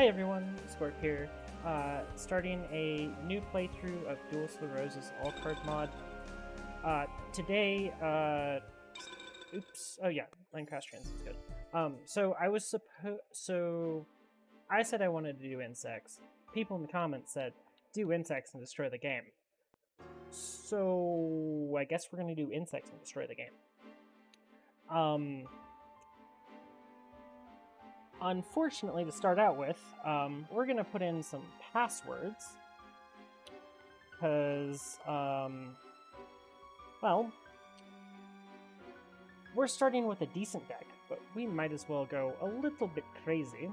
Hi everyone, Squirt here, starting a new playthrough of Duelist the Roses All Card mod. Today, oops, oh yeah, Line Crash Transit's good. So I said I wanted to do insects. People in the comments said, do insects and destroy the game. So I guess we're gonna do insects and destroy the game. Unfortunately, to start out with, we're going to put in some passwords, because, well, we're starting with a decent deck, but we might as well go a little bit crazy,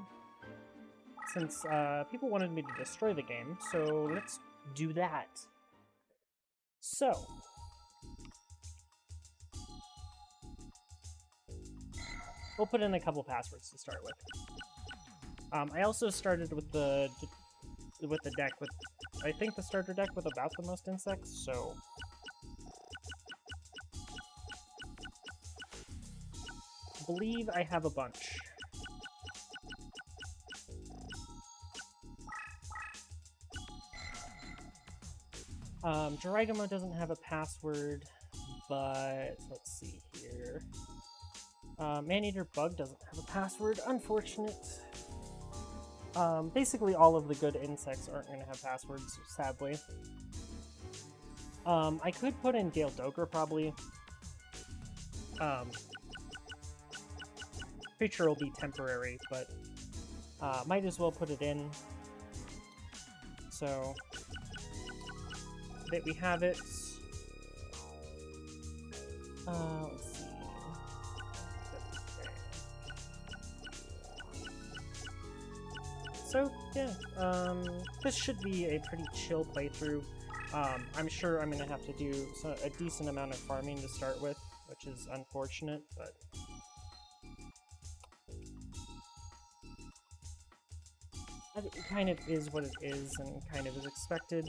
since people wanted me to destroy the game, so let's do that. So, we'll put in a couple passwords to start with. I also started with the deck with, I think the starter deck with about the most insects, so I believe I have a bunch. Jiraiya doesn't have a password, but let's see here. Maneater Bug doesn't have a password, unfortunate. Basically all of the good insects aren't going to have passwords, sadly. I could put in Gale Doger, probably. Creature will be temporary, but might as well put it in. So that we have it. Let's see. So, yeah, this should be a pretty chill playthrough. I'm sure I'm going to have to do a decent amount of farming to start with, which is unfortunate, but it kind of is what it is and kind of is expected.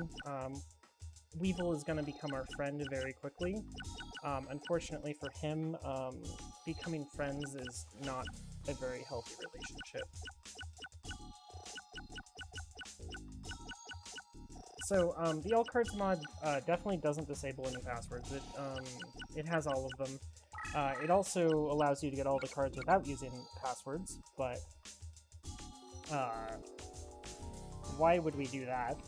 Weevil is going to become our friend very quickly. Unfortunately for him, becoming friends is not a very healthy relationship. So, the All Cards mod definitely doesn't disable any passwords. It has all of them. It also allows you to get all the cards without using passwords, but why would we do that?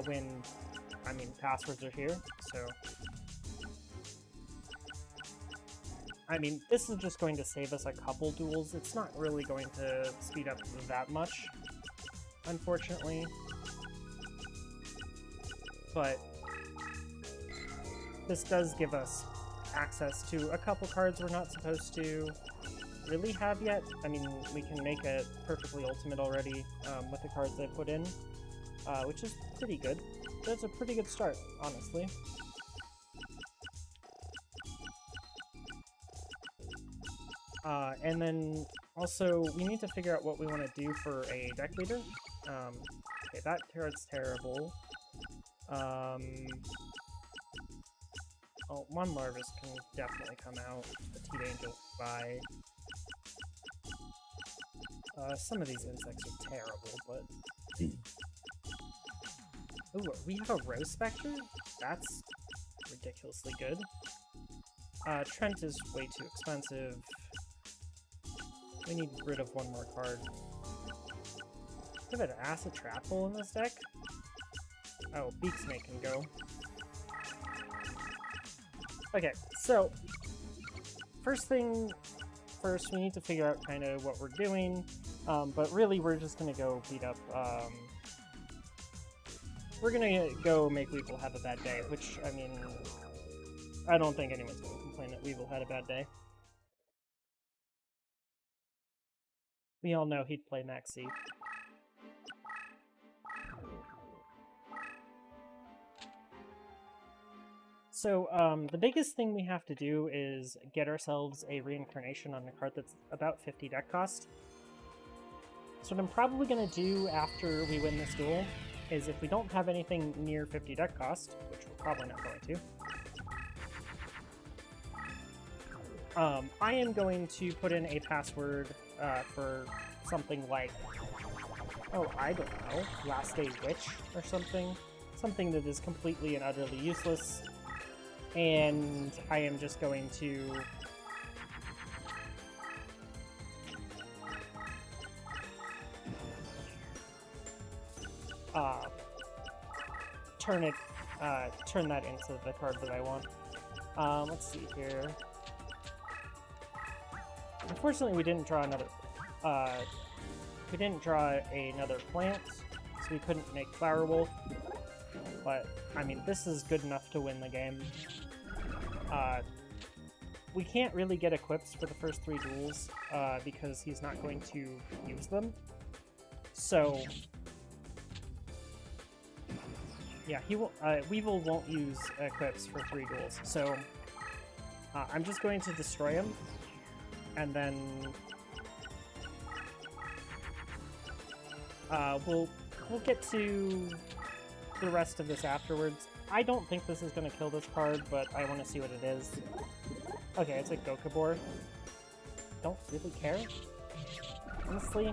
When, I mean, passwords are here, so... I mean, this is just going to save us a couple duels. It's not really going to speed up that much, unfortunately. But this does give us access to a couple cards we're not supposed to really have yet. I mean, we can make it perfectly ultimate already with the cards I put in, which is pretty good. That's a pretty good start, honestly. And then also we need to figure out what we want to do for a deck leader. Okay, that card's terrible. Oh, one Larvis can definitely come out. Petite Angel by. Some of these insects are terrible, but. Ooh, we have a Rose Spectre? That's ridiculously good. Trent is way too expensive. We need rid of one more card. We have an Acid Trap Hole in this deck? Oh, Beaksmate can go. Okay, so first thing first, we need to figure out kind of what we're doing, but really we're just going to go beat up, we're going to go make Weevil have a bad day, which, I mean, I don't think anyone's going to complain that Weevil had a bad day. We all know he'd play Maxi. So, the biggest thing we have to do is get ourselves a reincarnation on a card that's about 50 deck cost. So what I'm probably going to do after we win this duel is, if we don't have anything near 50 deck cost, which we're probably not going to, I am going to put in a password for something like, oh, I don't know, Last Day Witch or something. Something that is completely and utterly useless. And I am just going to turn that into the card that I want. Let's see here. Unfortunately, we didn't draw another plant, so we couldn't make Flower Wolf. But I mean, this is good enough to win the game. We can't really get equips for the first 3 duels because he's not going to use them. So yeah, Weevil won't use equips for 3 duels. So I'm just going to destroy him, and then we'll get to the rest of this afterwards. I don't think this is going to kill this card, but I want to see what it is. Okay, it's a Gokabor. Don't really care, honestly.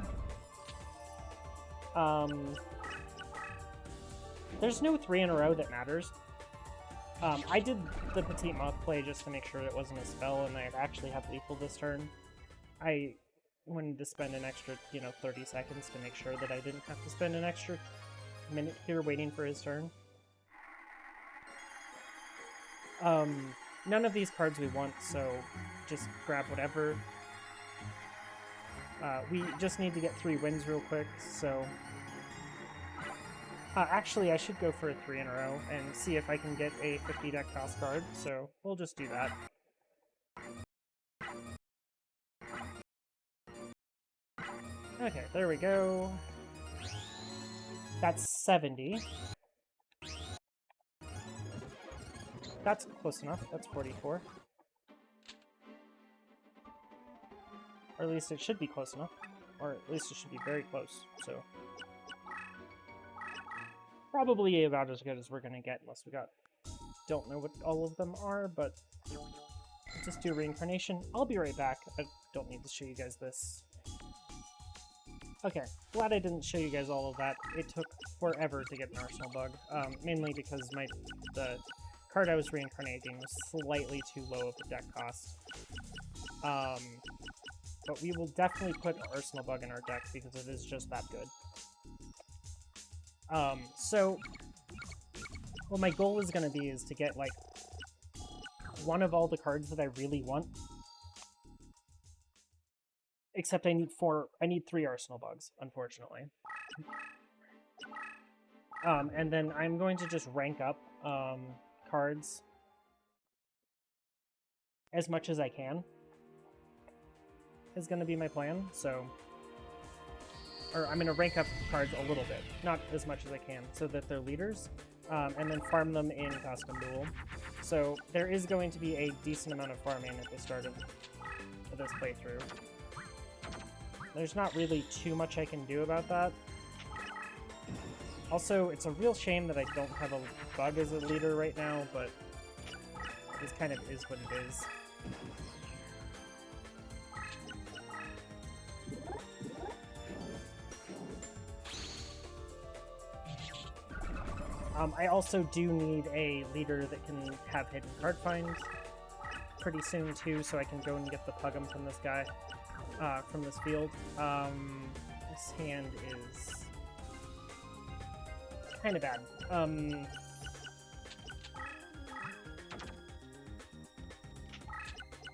There's no 3 in a row that matters. I did the Petite Moth play just to make sure it wasn't a spell and I'd actually have lethal this turn. I wanted to spend an extra, 30 seconds to make sure that I didn't have to spend an extra minute here waiting for his turn. None of these cards we want, so just grab whatever. We just need to get 3 wins real quick, so... actually, I should go for a 3 in a row and see if I can get a 50 deck cost card, so we'll just do that. Okay, there we go. That's 70. That's close enough. That's 44. Or at least it should be close enough. Or at least it should be very close, so... Probably about as good as we're gonna get, unless we don't know what all of them are, but... Just do Reincarnation. I'll be right back. I don't need to show you guys this. Okay, glad I didn't show you guys all of that. It took forever to get an Arsenal bug, mainly because the card I was reincarnating was slightly too low of a deck cost. But we will definitely put Arsenal bug in our deck because it is just that good. So what my goal is going to be is to get, like, one of all the cards that I really want. Except I need 3 Arsenal bugs, unfortunately. And then I'm going to just rank up cards as much as I can. Is going to be my plan, so... Or I'm going to rank up cards a little bit, not as much as I can, so that they're leaders, and then farm them in Custom Duel. So there is going to be a decent amount of farming at the start of this playthrough. There's not really too much I can do about that. Also, it's a real shame that I don't have a bug as a leader right now, but this kind of is what it is. I also do need a leader that can have hidden card find pretty soon too, so I can go and get the Pugum from this guy, from this field. This hand is kind of bad.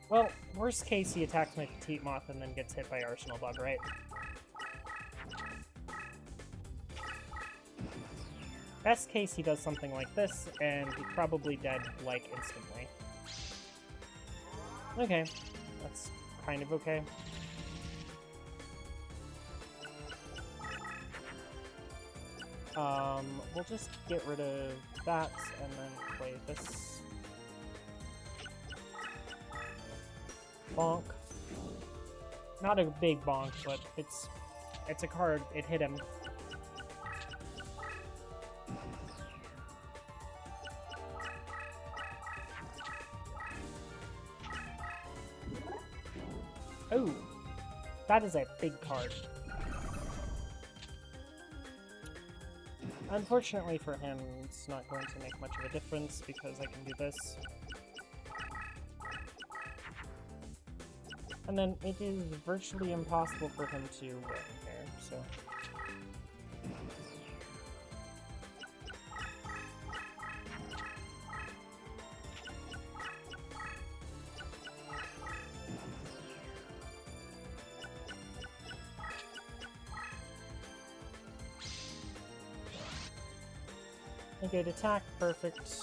Well, worst case, he attacks my Petite Moth and then gets hit by Arsenal Bug, right? Best case, he does something like this, and he's probably dead, like, instantly. Okay, that's kind of okay. We'll just get rid of that, and then play this. Bonk. Not a big bonk, but it's a card. It hit him. Oh, that is a big card. Unfortunately for him, it's not going to make much of a difference because I can do this. And then it is virtually impossible for him to win here, so... Negate attack, perfect.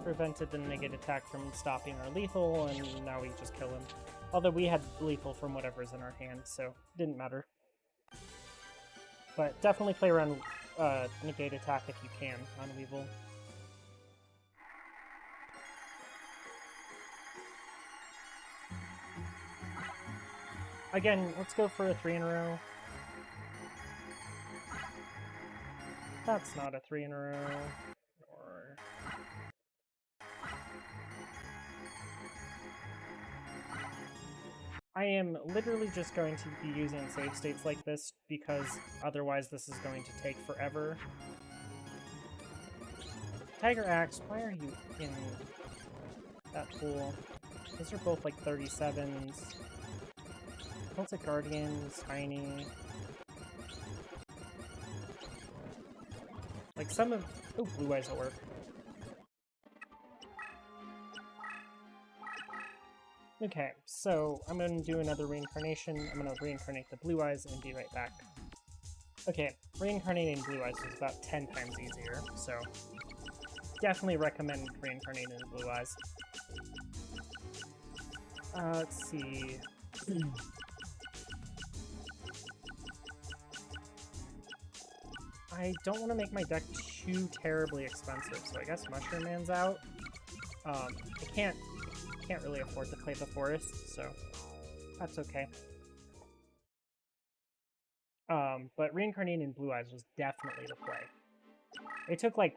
Prevented the negate attack from stopping our lethal, and now we just kill him. Although we had lethal from whatever's in our hand, so didn't matter. But definitely play around negate attack if you can on Weevil. Again, let's go for a 3 in a row. That's not a 3 in a row. Or... I am literally just going to be using save states like this because otherwise this is going to take forever. Tiger Axe, why are you in that pool? Those are both like 37s. Celtic Guardians, tiny. Like some of... Oh, Blue Eyes will work. Okay, so I'm going to do another reincarnation. I'm going to reincarnate the Blue Eyes and be right back. Okay, reincarnating Blue Eyes is about 10 times easier, so definitely recommend reincarnating the Blue Eyes. Let's see... I don't want to make my deck too terribly expensive, so I guess Mushroom Man's out. I can't really afford to play the Forest, so that's okay. But reincarnating Blue Eyes was definitely the play. It took like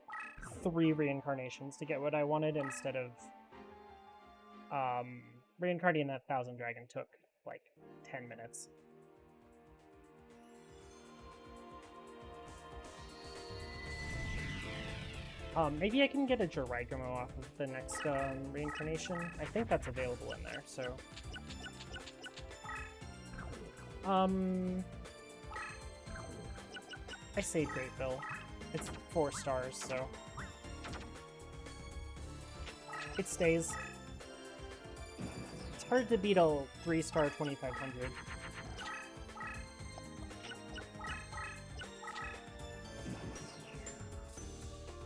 3 reincarnations to get what I wanted instead of reincarnating that Thousand Dragon took like 10 minutes. Maybe I can get a Jiraigamo off of the next reincarnation. I think that's available in there, so... I say Great Bill. It's 4 stars, so... It stays. It's hard to beat a 3-star 2500.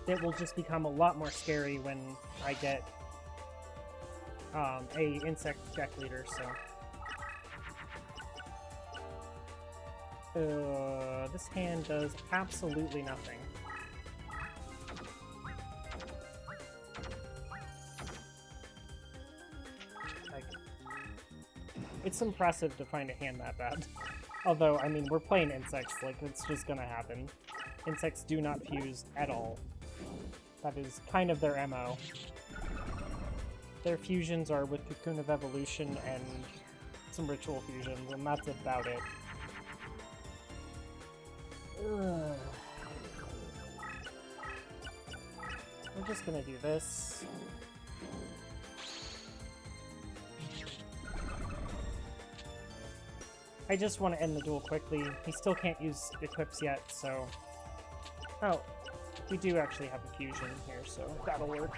It will just become a lot more scary when I get a insect deck leader, so... this hand does absolutely nothing. Like, it's impressive to find a hand that bad. Although, I mean, we're playing insects, like, it's just gonna happen. Insects do not fuse at all. That is kind of their MO. Their fusions are with Cocoon of Evolution and some Ritual fusions, and that's about it. Ugh. We're just gonna do this. I just want to end the duel quickly. He still can't use equips yet, so... Oh, we do actually have a fusion here, so that'll work.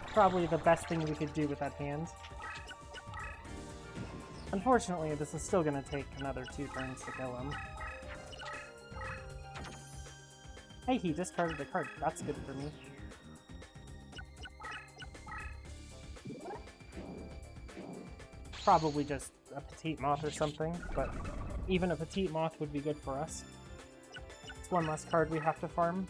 Probably the best thing we could do with that hand. Unfortunately, this is still going to take another 2 turns to kill him. Hey, he discarded a card. That's good for me. Probably just a Petite Moth or something, but even a Petite Moth would be good for us. It's one less card we have to farm.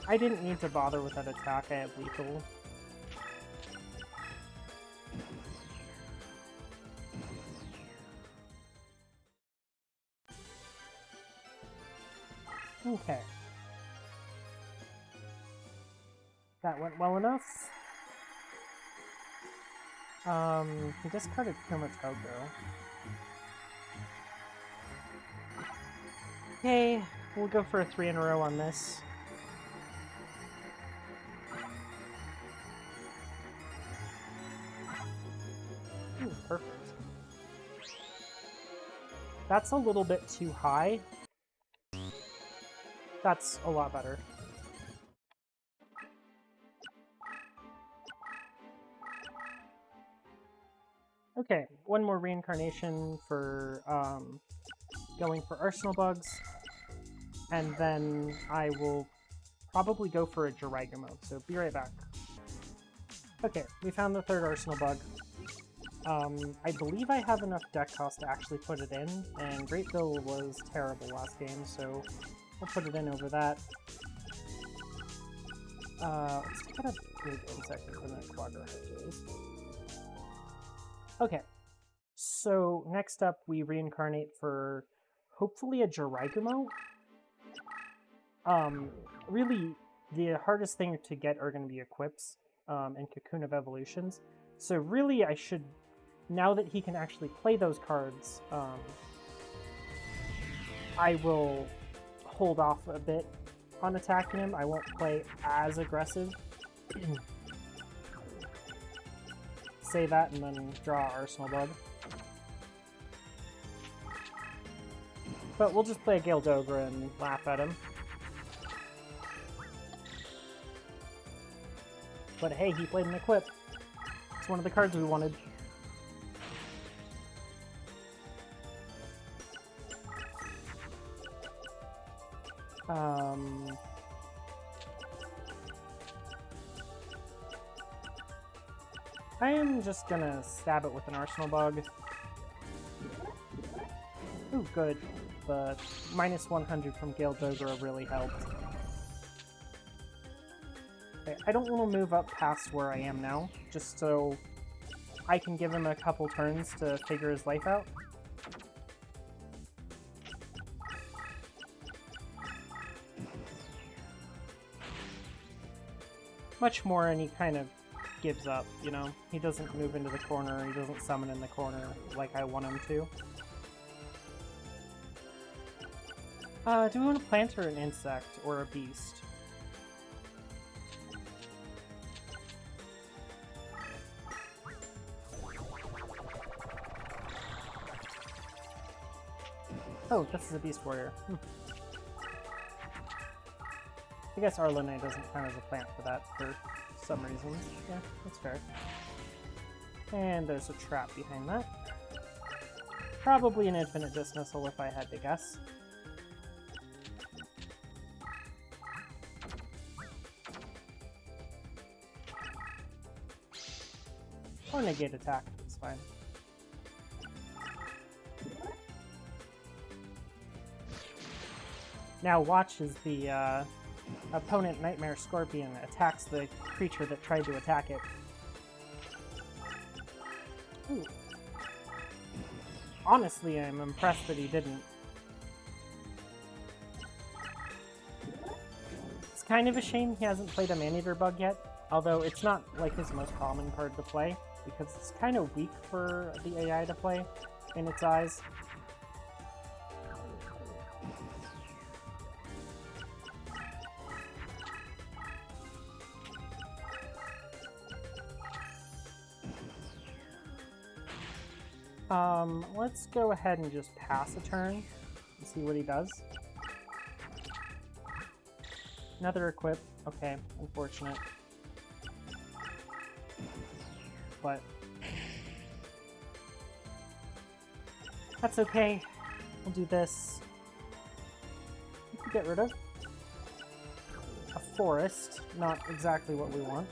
I didn't need to bother with that attack, I have lethal. Okay. That went well enough. He discarded Kumotogo. Okay, we'll go for a 3 in a row on this. Ooh, perfect. That's a little bit too high. That's a lot better. Okay, one more reincarnation for going for Arsenal Bugs, and then I will probably go for a Jiragumo, so be right back. Okay, we found the third Arsenal Bug. I believe I have enough deck cost to actually put it in, and Great Bill was terrible last game, so we'll put it in over that. Let's take out a big insect for the Quadra Hercules. Okay, so next up we reincarnate for hopefully a Jiragumo. Really, the hardest thing to get are going to be equips and Cocoon of Evolutions. So really, I should, now that he can actually play those cards, I will hold off a bit on attacking him. I won't play as aggressive. Say that and then draw Arsenal Bug. But we'll just play a Gale Dogra and laugh at him. But hey, he played an equip. It's one of the cards we wanted. I am just gonna stab it with an Arsenal Bug. Ooh, good. The minus 100 from Gale Dogra really helped. Okay, I don't want to move up past where I am now, just so I can give him a couple turns to figure his life out. Much more, and he kind of gives up, you know? He doesn't move into the corner, he doesn't summon in the corner like I want him to. Do we want to plant or an insect, or a beast? Oh, this is a Beast Warrior. I guess Arlenay doesn't count as a plant for that for some reasons. Yeah, that's fair. And there's a trap behind that. Probably an Infinite Dismissal if I had to guess. Or negate attack, it's fine. Now watch as the opponent Nightmare Scorpion attacks the creature that tried to attack it. Ooh. Honestly, I'm impressed that he didn't. It's kind of a shame he hasn't played a Maneater Bug yet, although it's not like his most common card to play, because it's kind of weak for the AI to play in its eyes. Let's go ahead and just pass a turn and see what he does. Another equip. Okay, unfortunate. But that's okay. We'll do this. We can get rid of a forest. Not exactly what we want.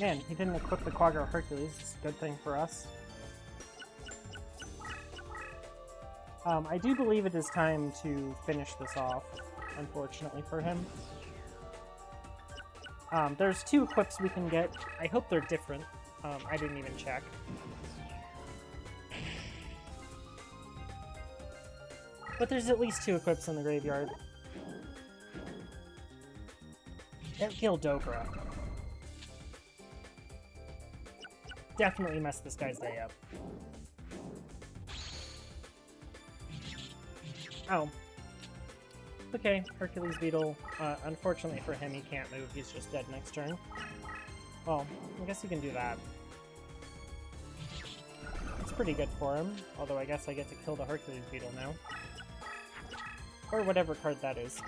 Man, he didn't equip the Quadra Hercules. It's a good thing for us. I do believe it is time to finish this off, unfortunately for him. There's 2 equips we can get. I hope they're different. I didn't even check. But there's at least 2 equips in the graveyard. That Gildokra. Definitely messed this guy's day up. Oh. Okay, Hercules Beetle. Unfortunately for him, he can't move. He's just dead next turn. Well, I guess he can do that. It's pretty good for him, although I guess I get to kill the Hercules Beetle now. Or whatever card that is.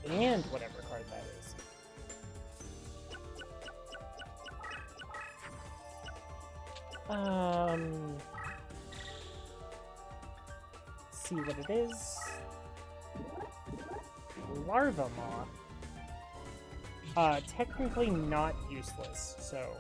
And whatever card that is. See what it is. Larva Moth. Technically not useless, so...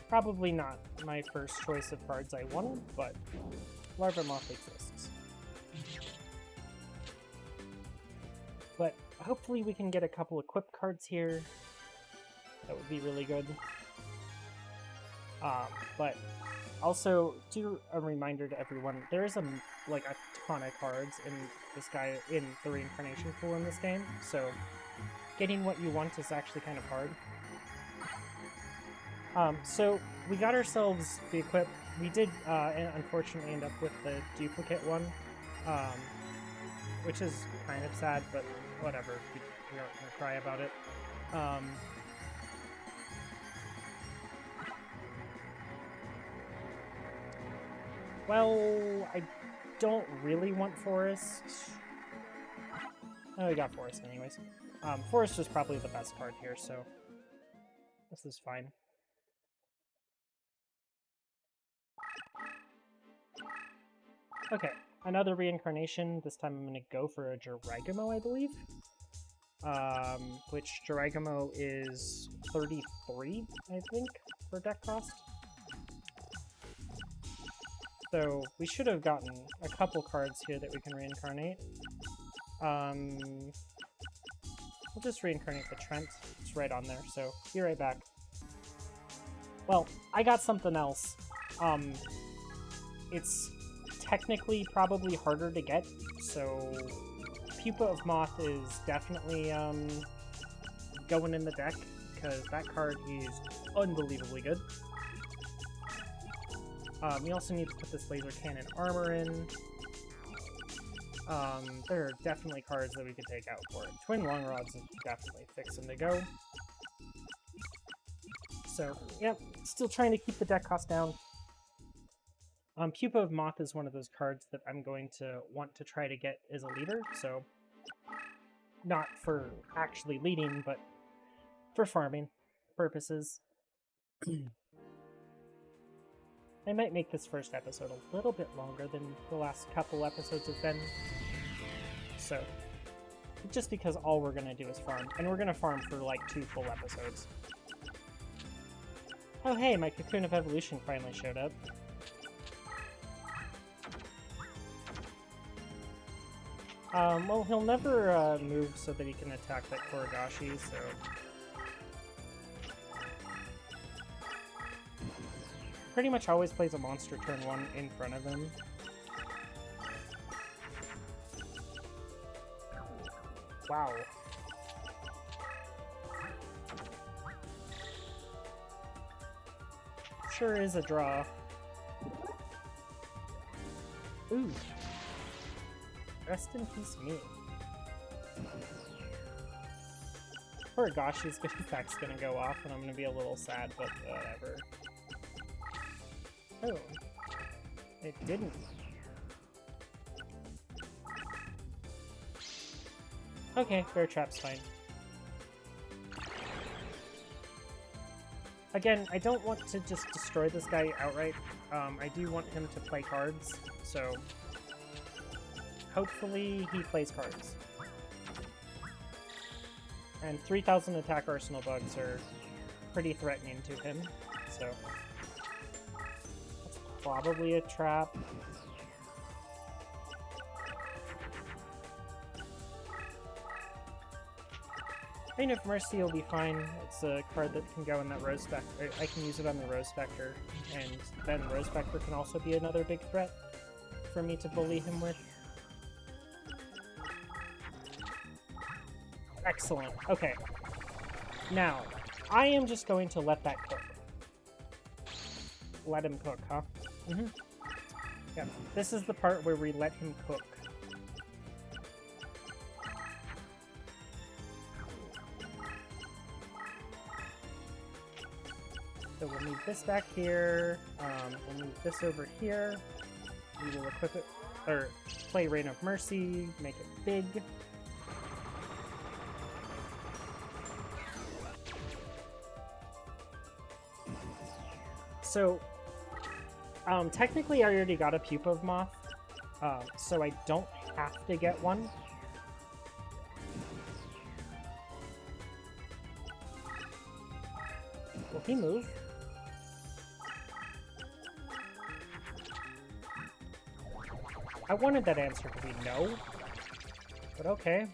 Probably not my first choice of cards I wanted, but Larva Moth exists. But hopefully we can get a couple equip cards here. That would be really good. But also, do a reminder to everyone, there is a ton of cards in the reincarnation pool in this game, so getting what you want is actually kind of hard. So we got ourselves the equip. We did unfortunately end up with the duplicate one, which is kind of sad, but whatever. We aren't going to cry about it. Well, I don't really want Forest. Oh, we got Forest anyways. Forest is probably the best card here, so this is fine. Okay, another reincarnation. This time I'm going to go for a Jiraigamo, I believe. Which Jiraigamo is 33, I think, for deck cost. So we should have gotten a couple cards here that we can reincarnate. We'll just reincarnate the Trent. It's right on there, so be right back. Well, I got something else. It's technically probably harder to get, so Pupa of Moth is definitely going in the deck, because that card is unbelievably good. We also need to put this laser cannon armor in. There are definitely cards that we could take out for it. Twin Long Rods is definitely fixing to go. So, yep, still trying to keep the deck cost down. Pupa of Moth is one of those cards that I'm going to want to try to get as a leader, so not for actually leading, but for farming purposes. I might make this first episode a little bit longer than the last couple episodes have been. So, just because all we're going to do is farm. And we're going to farm for like 2 full episodes. Oh hey, my Cocoon of Evolution finally showed up. Well, he'll never move so that he can attack that Koragashi, so... Pretty much always plays a monster turn 1 in front of him. Wow. Sure is a draw. Ooh. Rest in peace, me. Koragashi's good effect's gonna go off, and I'm gonna be a little sad, but whatever. Oh. It didn't. Okay, Bear Trap's fine. Again, I don't want to just destroy this guy outright. I do want him to play cards, so... Hopefully he plays cards. And 3,000 attack arsenal bugs are pretty threatening to him, so... That's probably a trap. Reign of Mercy will be fine. It's a card that can go in that Rose Spectre. I can use it on the Rose Spectre, and then Rose Spectre can also be another big threat for me to bully him with. Excellent. Okay. Now, I am just going to let that cook. Let him cook, huh? Mm-hmm. Yep. This is the part where we let him cook. So we'll move this back here. We'll move this over here. We will equip it, or play Reign of Mercy, make it big. So, technically I already got a Pupa of Moth, so I don't have to get one. Will he move? I wanted that answer to be no, but okay.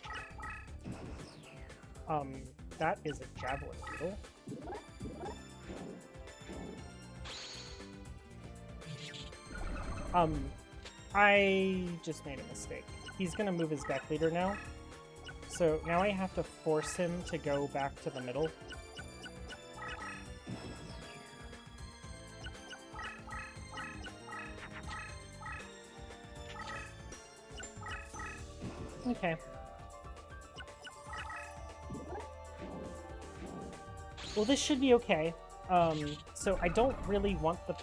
That is a Javelin Beetle. I just made a mistake. He's gonna move his deck leader now. So now I have to force him to go back to the middle. Okay. Well, this should be okay. So I don't really want the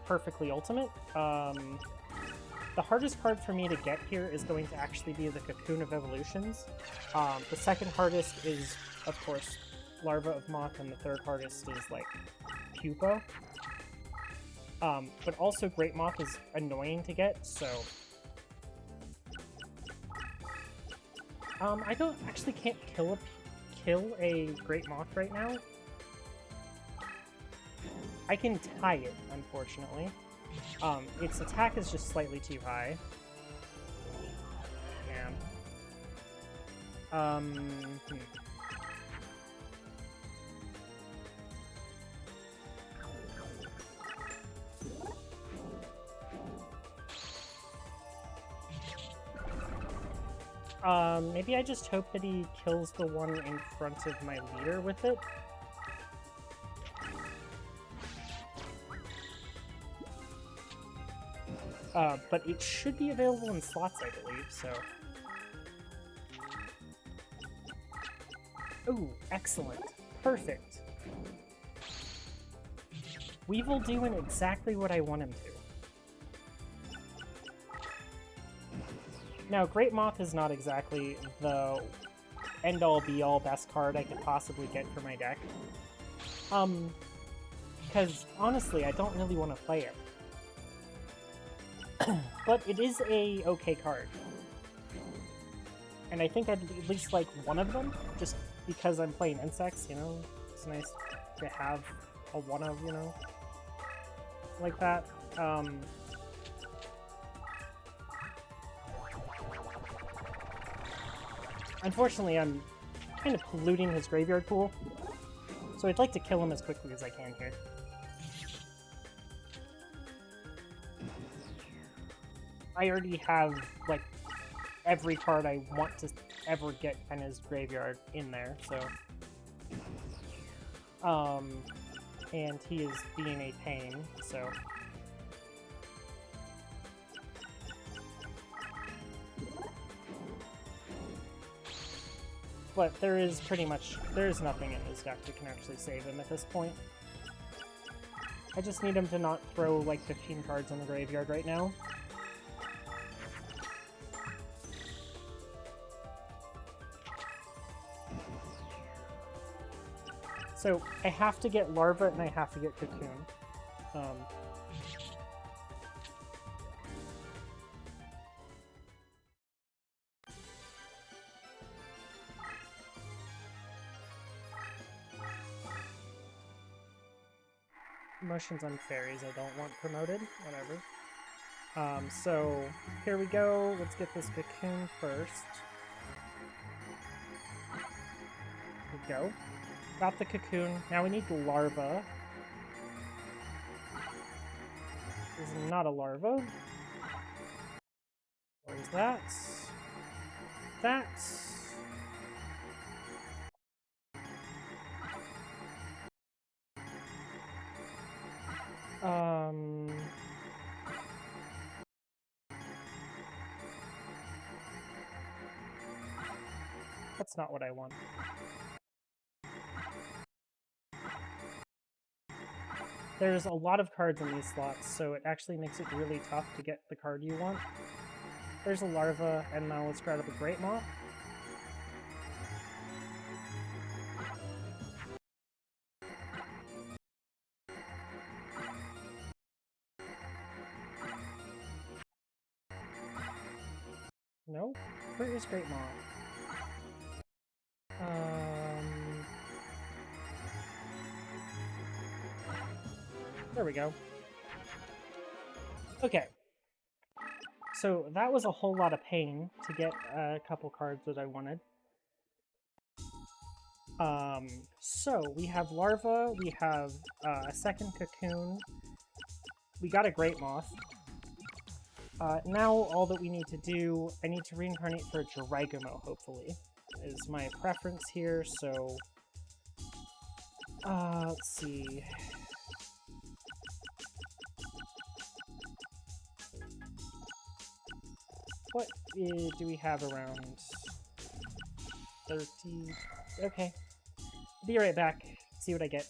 perfectly ultimate. The hardest card for me to get here is going to actually be the Cocoon of Evolutions. The second hardest is, of course, Larva of Moth, and the third hardest is, like, Pupa. But also Great Moth is annoying to get, so... I can't kill a Great Moth right now. I can tie it, unfortunately. Its attack is just slightly too high. Yeah. Maybe I just hope that he kills the one in front of my leader with it. But it should be available in slots, I believe, so... Ooh, excellent. Perfect. Weevil doing exactly what I want him to. Now, Great Moth is not exactly the end-all, be-all best card I could possibly get for my deck. Because, honestly, I don't really want to play it. But it is a okay card. And I think I'd at least like one of them, just because I'm playing insects, you know? It's nice to have a one of, you know? Like that. Unfortunately, I'm kind of polluting his graveyard pool, so I'd like to kill him as quickly as I can here. I already have, like, every card I want to ever get in his graveyard in there, so... and he is being a pain, so... But there is nothing in his deck that can actually save him at this point. I just need him to not throw, like, 15 cards in the graveyard right now. So, I have to get Larva and I have to get Cocoon. Motions on fairies I don't want promoted, whatever. So, here we go. Let's get this Cocoon first. go. Got the cocoon. Now we need the larva. This is not a larva. Where's that? That. That's not what I want. There's a lot of cards in these slots, so it actually makes it really tough to get the card you want. There's a larva, and now let's grab up a great moth. No? Where is great moth? There we go. Okay. So that was a whole lot of pain to get a couple cards that I wanted. So we have larva, we have a second cocoon, we got a great moth. Now all that we need to do, I need to reincarnate for a Giraigomo, hopefully, is my preference here, so... let's see... What do we have around? 30... Okay. Be right back. See what I get.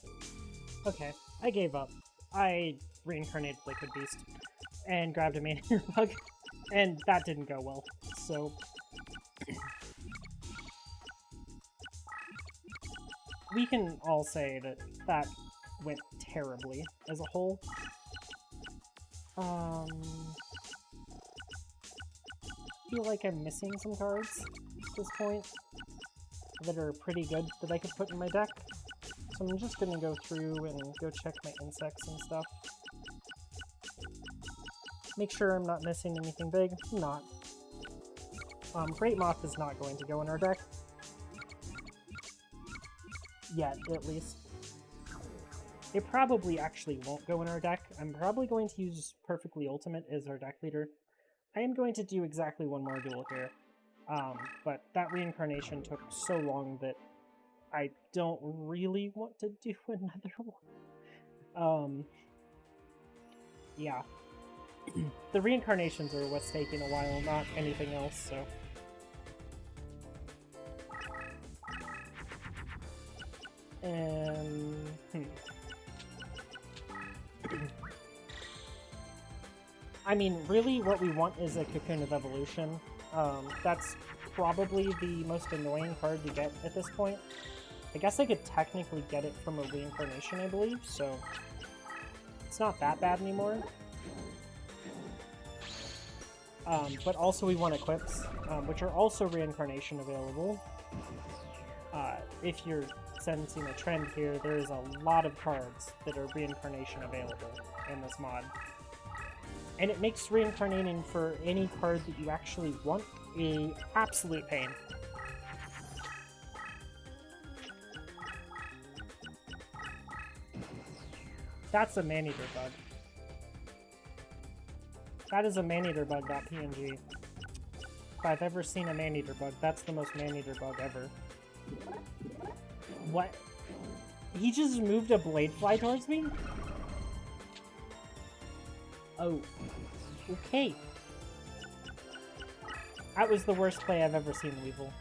Okay, I gave up. I reincarnated Liquid Beast and grabbed a Maneater Bug, and that didn't go well, so... we can all say that that went terribly as a whole. I feel like I'm missing some cards at this point that are pretty good that I could put in my deck. So I'm just gonna go through and go check my insects and stuff. Make sure I'm not missing anything big. I'm not. Great Moth is not going to go in our deck. Yet, at least. It probably actually won't go in our deck. I'm probably going to use Perfectly Ultimate as our deck leader. I am going to do exactly one more duel here, but that reincarnation took so long that I don't really want to do another one. Yeah. The reincarnations are what's taking a while, not anything else, so... And... I mean, really, what we want is a Cocoon of Evolution. That's probably the most annoying card to get at this point. I guess I could technically get it from a reincarnation, I believe, so... It's not that bad anymore. But also we want Equips, which are also reincarnation available. If you're sensing a trend here, there is a lot of cards that are reincarnation available in this mod. And it makes reincarnating for any card that you actually want an absolute pain. That's a Maneater Bug. That is a Maneater Bug.png. If I've ever seen a Maneater Bug, that's the most Maneater Bug ever. What? He just moved a Bladefly towards me? Oh. Okay. That was the worst play I've ever seen, Weevil.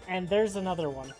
And there's another one.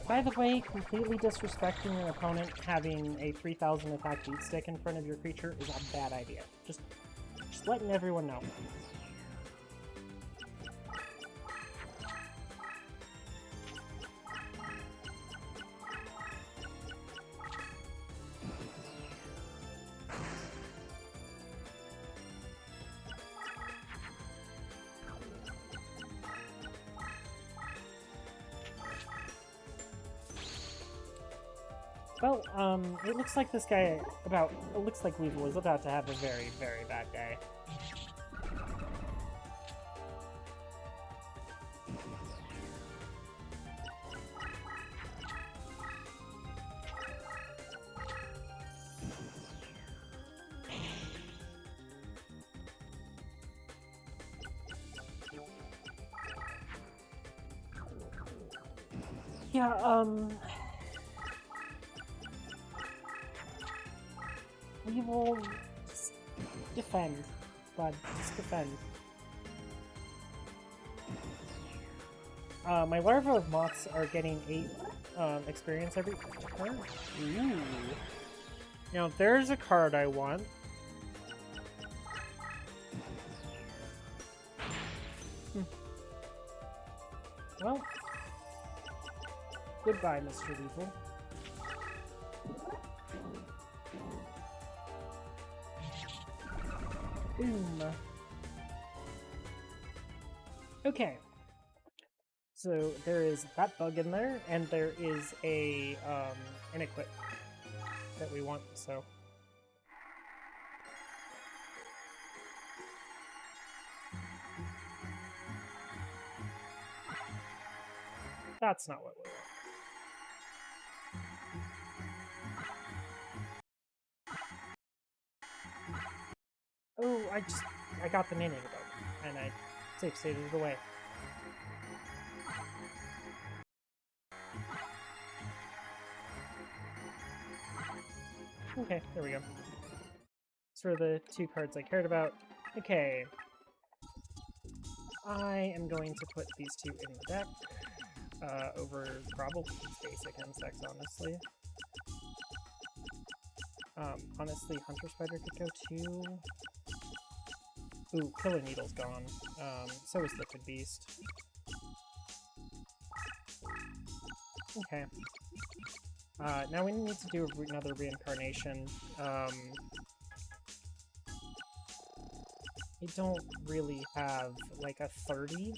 By the way, completely disrespecting your opponent having a 3000 attack beat stick in front of your creature is a bad idea. Just letting everyone know. Well, it looks like it looks like Weevil is about to have a very, very bad day. Yeah, we will just defend, bud. Just defend. My larva of moths are getting 8 experience every turn. Ooh. Now, there's a card I want. Well, goodbye, Mr. Weevil. Boom. Okay. So there is that bug in there, and there is a an equip that we want. So that's not what we want. Oh, I got the meaning about it, and I safe stated it away. Okay, there we go. Those were the 2 cards I cared about. Okay. I am going to put these 2 in the deck. Over probably basic insects, honestly. Honestly, Hunter Spider could go too. Ooh, Killer Needle's gone. So is Liquid Beast. Okay. Now we need to do another reincarnation. I don't really have, like, a 30.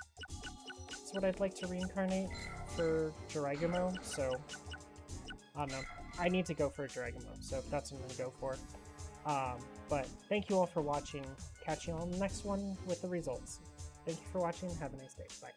That's what I'd like to reincarnate for Jiragumo, so I don't know. I need to go for a Jiragumo, so that's what I'm going to go for. But thank you all for watching. Catch you on the next one with the results. Thank you for watching. Have a nice day. Bye.